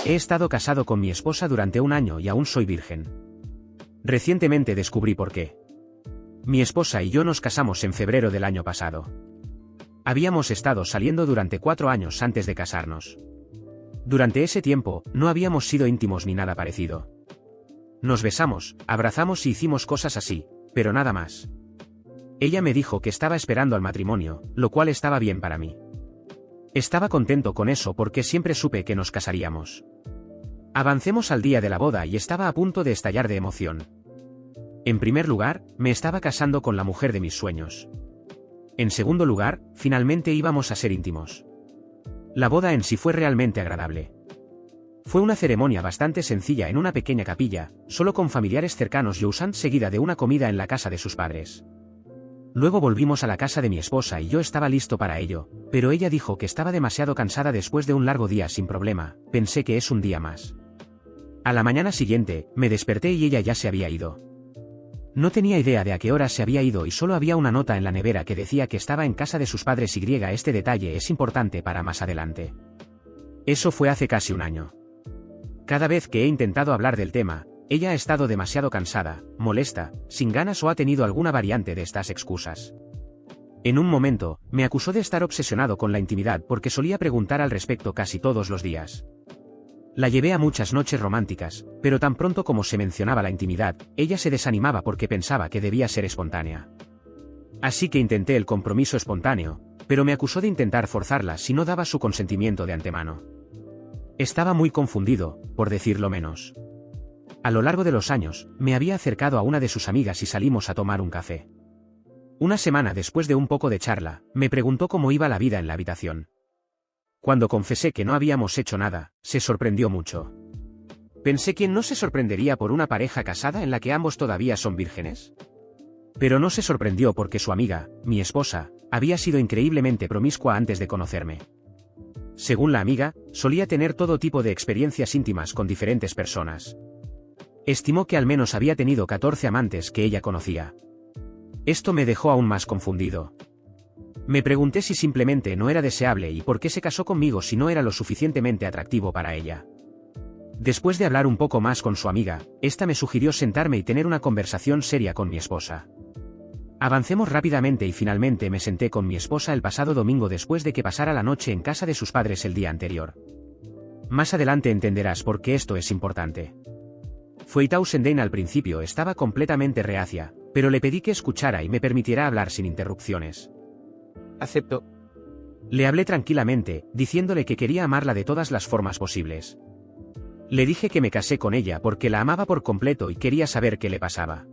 He estado casado con mi esposa durante 1 año y aún soy virgen. Recientemente descubrí por qué. Mi esposa y yo nos casamos en febrero del año pasado. Habíamos estado saliendo durante 4 años antes de casarnos. Durante ese tiempo, no habíamos sido íntimos ni nada parecido. Nos besamos, abrazamos y hicimos cosas así, pero nada más. Ella me dijo que estaba esperando al matrimonio, lo cual estaba bien para mí. Estaba contento con eso porque siempre supe que nos casaríamos. Avancemos al día de la boda y estaba a punto de estallar de emoción. En primer lugar, me estaba casando con la mujer de mis sueños. En segundo lugar, finalmente íbamos a ser íntimos. La boda en sí fue realmente agradable. Fue una ceremonia bastante sencilla en una pequeña capilla, solo con familiares cercanos y Youshan seguida de una comida en la casa de sus padres. Luego volvimos a la casa de mi esposa y yo estaba listo para ello, pero ella dijo que estaba demasiado cansada después de un largo día sin problema, pensé que es un día más. A la mañana siguiente, me desperté y ella ya se había ido. No tenía idea de a qué hora se había ido y solo había una nota en la nevera que decía que estaba en casa de sus padres y este detalle es importante para más adelante. Eso fue hace casi 1 año. Cada vez que he intentado hablar del tema, ella ha estado demasiado cansada, molesta, sin ganas o ha tenido alguna variante de estas excusas. En un momento, me acusó de estar obsesionado con la intimidad porque solía preguntar al respecto casi todos los días. La llevé a muchas noches románticas, pero tan pronto como se mencionaba la intimidad, ella se desanimaba porque pensaba que debía ser espontánea. Así que intenté el compromiso espontáneo, pero me acusó de intentar forzarla si no daba su consentimiento de antemano. Estaba muy confundido, por decirlo menos. A lo largo de los años, me había acercado a una de sus amigas y salimos a tomar un café. Una semana después de un poco de charla, me preguntó cómo iba la vida en la habitación. Cuando confesé que no habíamos hecho nada, se sorprendió mucho. Pensé quién no se sorprendería por una pareja casada en la que ambos todavía son vírgenes. Pero no se sorprendió porque su amiga, mi esposa, había sido increíblemente promiscua antes de conocerme. Según la amiga, solía tener todo tipo de experiencias íntimas con diferentes personas. Estimó que al menos había tenido 14 amantes que ella conocía. Esto me dejó aún más confundido. Me pregunté si simplemente no era deseable y por qué se casó conmigo si no era lo suficientemente atractivo para ella. Después de hablar un poco más con su amiga, esta me sugirió sentarme y tener una conversación seria con mi esposa. Avancemos rápidamente y finalmente me senté con mi esposa el pasado domingo después de que pasara la noche en casa de sus padres el día anterior. Más adelante entenderás por qué esto es importante. Feitao Senden al principio estaba completamente reacia, pero le pedí que escuchara y me permitiera hablar sin interrupciones. Acepto. Le hablé tranquilamente, diciéndole que quería amarla de todas las formas posibles. Le dije que me casé con ella porque la amaba por completo y quería saber qué le pasaba.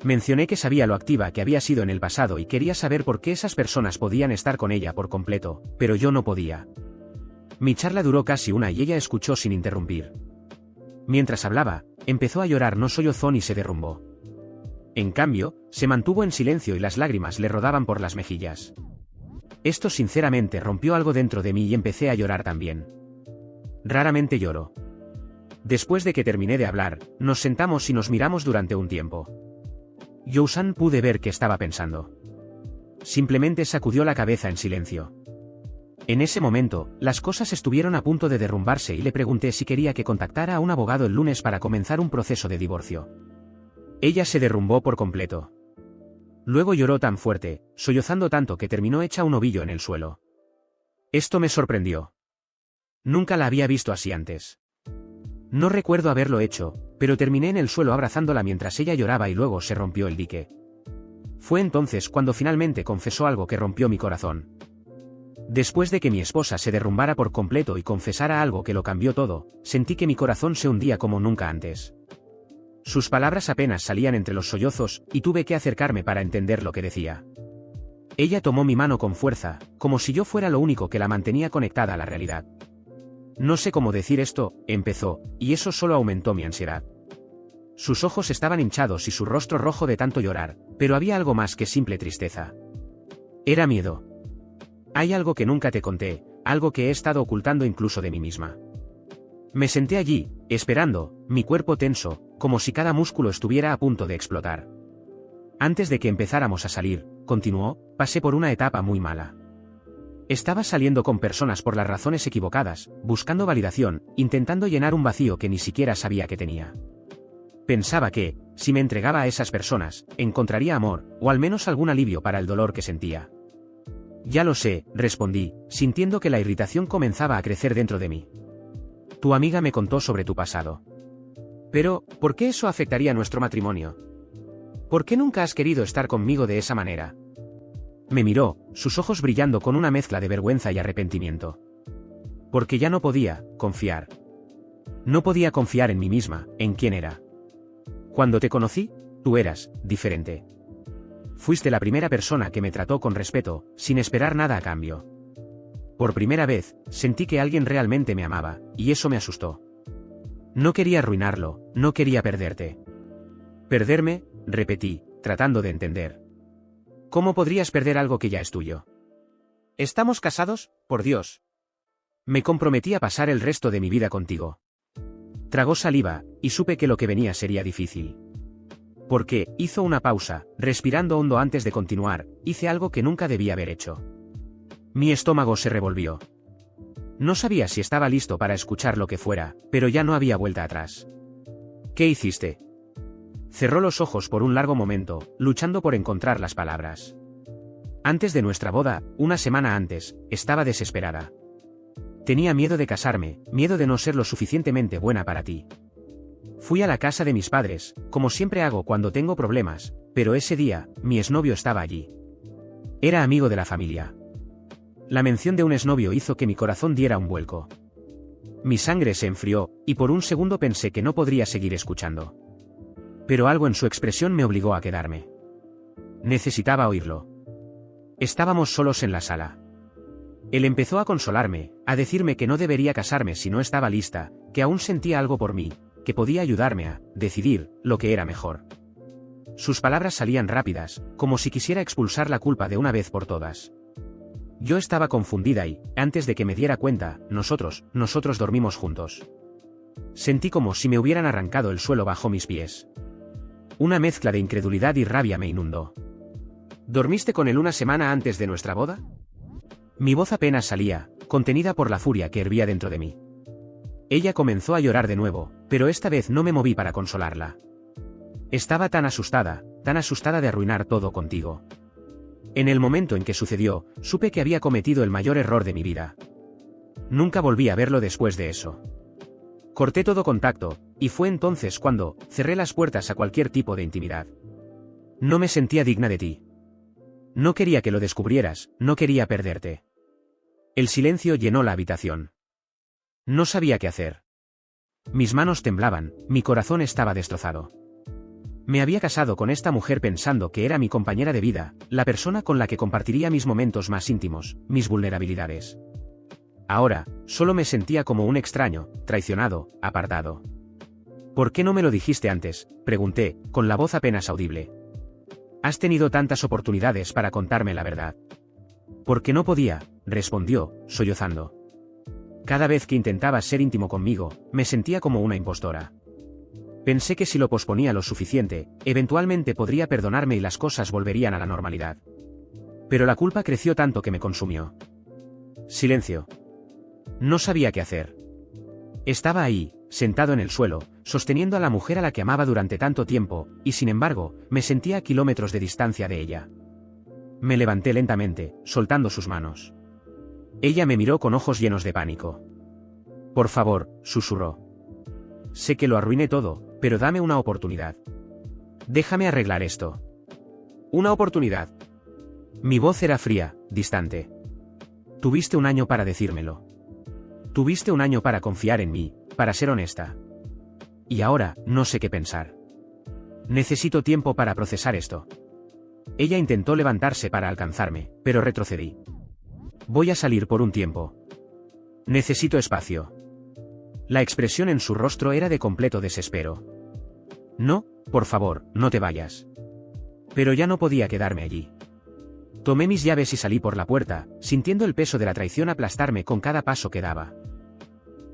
Mencioné que sabía lo activa que había sido en el pasado y quería saber por qué esas personas podían estar con ella por completo, pero yo no podía. Mi charla duró casi 1 y ella escuchó sin interrumpir. Mientras hablaba, empezó a llorar, no sollozó ni se derrumbó. En cambio, se mantuvo en silencio y las lágrimas le rodaban por las mejillas. Esto sinceramente rompió algo dentro de mí y empecé a llorar también. Raramente lloro. Después de que terminé de hablar, nos sentamos y nos miramos durante un tiempo. Youshan pude ver que estaba pensando. Simplemente sacudió la cabeza en silencio. En ese momento, las cosas estuvieron a punto de derrumbarse y le pregunté si quería que contactara a un abogado el lunes para comenzar un proceso de divorcio. Ella se derrumbó por completo. Luego lloró tan fuerte, sollozando tanto que terminó hecha un ovillo en el suelo. Esto me sorprendió. Nunca la había visto así antes. No recuerdo haberlo hecho, pero terminé en el suelo abrazándola mientras ella lloraba y luego se rompió el dique. Fue entonces cuando finalmente confesó algo que rompió mi corazón. Después de que mi esposa se derrumbara por completo y confesara algo que lo cambió todo, sentí que mi corazón se hundía como nunca antes. Sus palabras apenas salían entre los sollozos, y tuve que acercarme para entender lo que decía. Ella tomó mi mano con fuerza, como si yo fuera lo único que la mantenía conectada a la realidad. No sé cómo decir esto, empezó, y eso solo aumentó mi ansiedad. Sus ojos estaban hinchados y su rostro rojo de tanto llorar, pero había algo más que simple tristeza. Era miedo. Hay algo que nunca te conté, algo que he estado ocultando incluso de mí misma. Me senté allí, esperando, mi cuerpo tenso, como si cada músculo estuviera a punto de explotar. Antes de que empezáramos a salir, continuó, pasé por una etapa muy mala. Estaba saliendo con personas por las razones equivocadas, buscando validación, intentando llenar un vacío que ni siquiera sabía que tenía. Pensaba que, si me entregaba a esas personas, encontraría amor, o al menos algún alivio para el dolor que sentía. Ya lo sé, respondí, sintiendo que la irritación comenzaba a crecer dentro de mí. Tu amiga me contó sobre tu pasado. Pero, ¿por qué eso afectaría nuestro matrimonio? ¿Por qué nunca has querido estar conmigo de esa manera? Me miró, sus ojos brillando con una mezcla de vergüenza y arrepentimiento. Porque ya no podía confiar. No podía confiar en mí misma, en quién era. Cuando te conocí, tú eras diferente. Fuiste la primera persona que me trató con respeto, sin esperar nada a cambio. Por primera vez, sentí que alguien realmente me amaba, y eso me asustó. No quería arruinarlo, no quería perderte. ¿Perderme?, repetí, tratando de entender. ¿Cómo podrías perder algo que ya es tuyo? ¿Estamos casados? Por Dios. Me comprometí a pasar el resto de mi vida contigo. Tragó saliva, y supe que lo que venía sería difícil. Porque, hizo una pausa, respirando hondo antes de continuar, hice algo que nunca debía haber hecho. Mi estómago se revolvió. No sabía si estaba listo para escuchar lo que fuera, pero ya no había vuelta atrás. ¿Qué hiciste? Cerró los ojos por un largo momento, luchando por encontrar las palabras. Antes de nuestra boda, una semana antes, estaba desesperada. Tenía miedo de casarme, miedo de no ser lo suficientemente buena para ti. Fui a la casa de mis padres, como siempre hago cuando tengo problemas, pero ese día, mi exnovio estaba allí. Era amigo de la familia. La mención de un exnovio hizo que mi corazón diera un vuelco. Mi sangre se enfrió, y por un segundo pensé que no podría seguir escuchando. Pero algo en su expresión me obligó a quedarme. Necesitaba oírlo. Estábamos solos en la sala. Él empezó a consolarme, a decirme que no debería casarme si no estaba lista, que aún sentía algo por mí, que podía ayudarme a decidir lo que era mejor. Sus palabras salían rápidas, como si quisiera expulsar la culpa de una vez por todas. Yo estaba confundida y, antes de que me diera cuenta, nosotros dormimos juntos. Sentí como si me hubieran arrancado el suelo bajo mis pies. Una mezcla de incredulidad y rabia me inundó. ¿Dormiste con él una semana antes de nuestra boda? Mi voz apenas salía, contenida por la furia que hervía dentro de mí. Ella comenzó a llorar de nuevo, pero esta vez no me moví para consolarla. Estaba tan asustada de arruinar todo contigo. En el momento en que sucedió, supe que había cometido el mayor error de mi vida. Nunca volví a verlo después de eso. Corté todo contacto, y fue entonces cuando cerré las puertas a cualquier tipo de intimidad. No me sentía digna de ti. No quería que lo descubrieras, no quería perderte. El silencio llenó la habitación. No sabía qué hacer. Mis manos temblaban, mi corazón estaba destrozado. Me había casado con esta mujer pensando que era mi compañera de vida, la persona con la que compartiría mis momentos más íntimos, mis vulnerabilidades. Ahora, solo me sentía como un extraño, traicionado, apartado. ¿Por qué no me lo dijiste antes?, pregunté, con la voz apenas audible. Has tenido tantas oportunidades para contarme la verdad. Porque no podía, respondió, sollozando. Cada vez que intentabas ser íntimo conmigo, me sentía como una impostora. Pensé que si lo posponía lo suficiente, eventualmente podría perdonarme y las cosas volverían a la normalidad. Pero la culpa creció tanto que me consumió. Silencio. No sabía qué hacer. Estaba ahí, sentado en el suelo, sosteniendo a la mujer a la que amaba durante tanto tiempo, y sin embargo, me sentía a kilómetros de distancia de ella. Me levanté lentamente, soltando sus manos. Ella me miró con ojos llenos de pánico. Por favor, susurró. Sé que lo arruiné todo, pero dame una oportunidad. Déjame arreglar esto. ¿Una oportunidad? Mi voz era fría, distante. Tuviste un año para decírmelo. Tuviste un año para confiar en mí, para ser honesta. Y ahora, no sé qué pensar. Necesito tiempo para procesar esto. Ella intentó levantarse para alcanzarme, pero retrocedí. Voy a salir por un tiempo. Necesito espacio. La expresión en su rostro era de completo desespero. No, por favor, no te vayas. Pero ya no podía quedarme allí. Tomé mis llaves y salí por la puerta, sintiendo el peso de la traición aplastarme con cada paso que daba.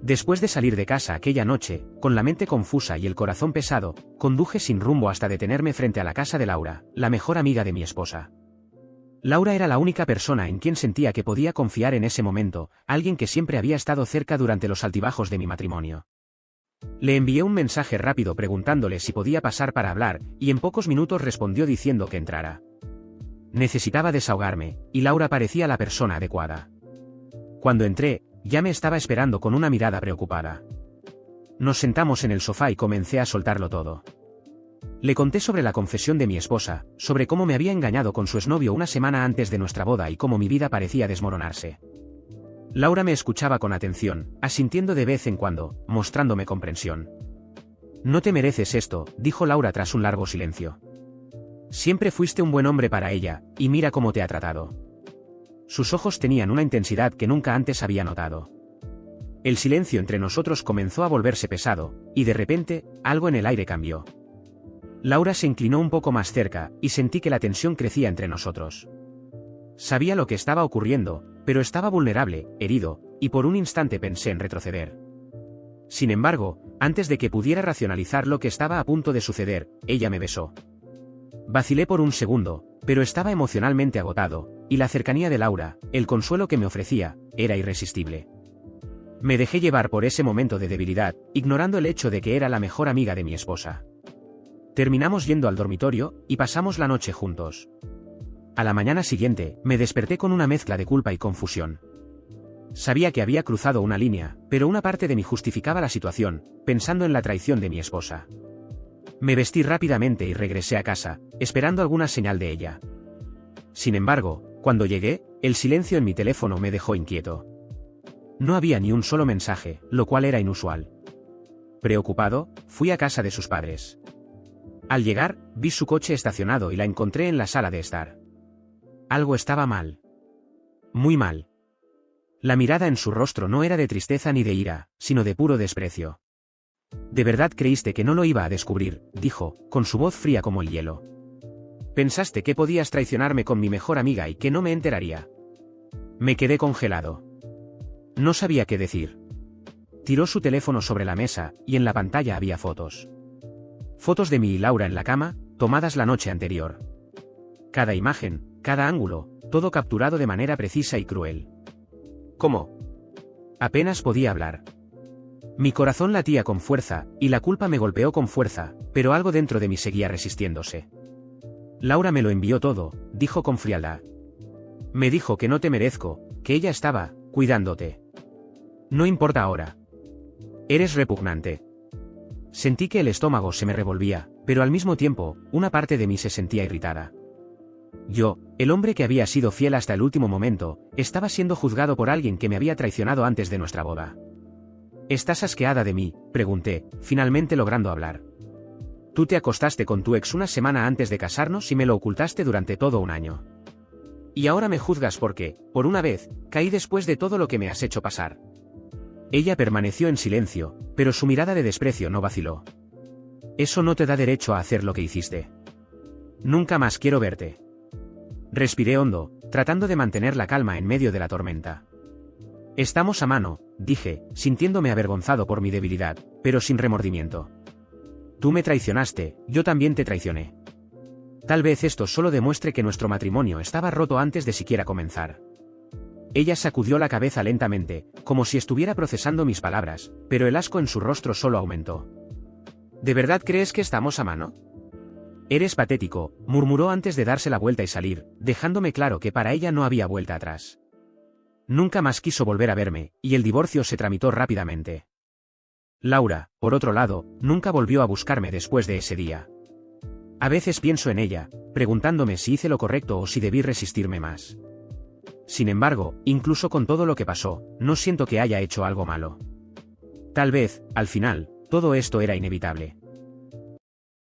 Después de salir de casa aquella noche, con la mente confusa y el corazón pesado, conduje sin rumbo hasta detenerme frente a la casa de Laura, la mejor amiga de mi esposa. Laura era la única persona en quien sentía que podía confiar en ese momento, alguien que siempre había estado cerca durante los altibajos de mi matrimonio. Le envié un mensaje rápido preguntándole si podía pasar para hablar, y en pocos minutos respondió diciendo que entrara. Necesitaba desahogarme, y Laura parecía la persona adecuada. Cuando entré, ya me estaba esperando con una mirada preocupada. Nos sentamos en el sofá y comencé a soltarlo todo. Le conté sobre la confesión de mi esposa, sobre cómo me había engañado con su exnovio una semana antes de nuestra boda y cómo mi vida parecía desmoronarse. Laura me escuchaba con atención, asintiendo de vez en cuando, mostrándome comprensión. No te mereces esto, dijo Laura tras un largo silencio. Siempre fuiste un buen hombre para ella, y mira cómo te ha tratado. Sus ojos tenían una intensidad que nunca antes había notado. El silencio entre nosotros comenzó a volverse pesado, y de repente, algo en el aire cambió. Laura se inclinó un poco más cerca, y sentí que la tensión crecía entre nosotros. Sabía lo que estaba ocurriendo, pero estaba vulnerable, herido, y por un instante pensé en retroceder. Sin embargo, antes de que pudiera racionalizar lo que estaba a punto de suceder, ella me besó. Vacilé por un segundo, pero estaba emocionalmente agotado, y la cercanía de Laura, el consuelo que me ofrecía, era irresistible. Me dejé llevar por ese momento de debilidad, ignorando el hecho de que era la mejor amiga de mi esposa. Terminamos yendo al dormitorio, y pasamos la noche juntos. A la mañana siguiente, me desperté con una mezcla de culpa y confusión. Sabía que había cruzado una línea, pero una parte de mí justificaba la situación, pensando en la traición de mi esposa. Me vestí rápidamente y regresé a casa, esperando alguna señal de ella. Sin embargo, cuando llegué, el silencio en mi teléfono me dejó inquieto. No había ni un solo mensaje, lo cual era inusual. Preocupado, fui a casa de sus padres. Al llegar, vi su coche estacionado y la encontré en la sala de estar. Algo estaba mal. Muy mal. La mirada en su rostro no era de tristeza ni de ira, sino de puro desprecio. «¿De verdad creíste que no lo iba a descubrir?», dijo, con su voz fría como el hielo. «¿Pensaste que podías traicionarme con mi mejor amiga y que no me enteraría?». Me quedé congelado. No sabía qué decir. Tiró su teléfono sobre la mesa, y en la pantalla había fotos. Fotos de mí y Laura en la cama, tomadas la noche anterior. Cada imagen, cada ángulo, todo capturado de manera precisa y cruel. ¿Cómo? Apenas podía hablar. Mi corazón latía con fuerza, y la culpa me golpeó con fuerza, pero algo dentro de mí seguía resistiéndose. Laura me lo envió todo, dijo con frialdad. Me dijo que no te merezco, que ella estaba cuidándote. No importa ahora. Eres repugnante. Sentí que el estómago se me revolvía, pero al mismo tiempo, una parte de mí se sentía irritada. Yo, el hombre que había sido fiel hasta el último momento, estaba siendo juzgado por alguien que me había traicionado antes de nuestra boda. ¿Estás asqueada de mí?, pregunté, finalmente logrando hablar. Tú te acostaste con tu ex una semana antes de casarnos y me lo ocultaste durante todo un año. Y ahora me juzgas porque, por una vez, caí después de todo lo que me has hecho pasar. Ella permaneció en silencio, pero su mirada de desprecio no vaciló. Eso no te da derecho a hacer lo que hiciste. Nunca más quiero verte. Respiré hondo, tratando de mantener la calma en medio de la tormenta. Estamos a mano, dije, sintiéndome avergonzado por mi debilidad, pero sin remordimiento. Tú me traicionaste, yo también te traicioné. Tal vez esto solo demuestre que nuestro matrimonio estaba roto antes de siquiera comenzar. Ella sacudió la cabeza lentamente, como si estuviera procesando mis palabras, pero el asco en su rostro solo aumentó. ¿De verdad crees que estamos a mano? Eres patético, murmuró antes de darse la vuelta y salir, dejándome claro que para ella no había vuelta atrás. Nunca más quiso volver a verme, y el divorcio se tramitó rápidamente. Laura, por otro lado, nunca volvió a buscarme después de ese día. A veces pienso en ella, preguntándome si hice lo correcto o si debí resistirme más. Sin embargo, incluso con todo lo que pasó, no siento que haya hecho algo malo. Tal vez, al final, todo esto era inevitable.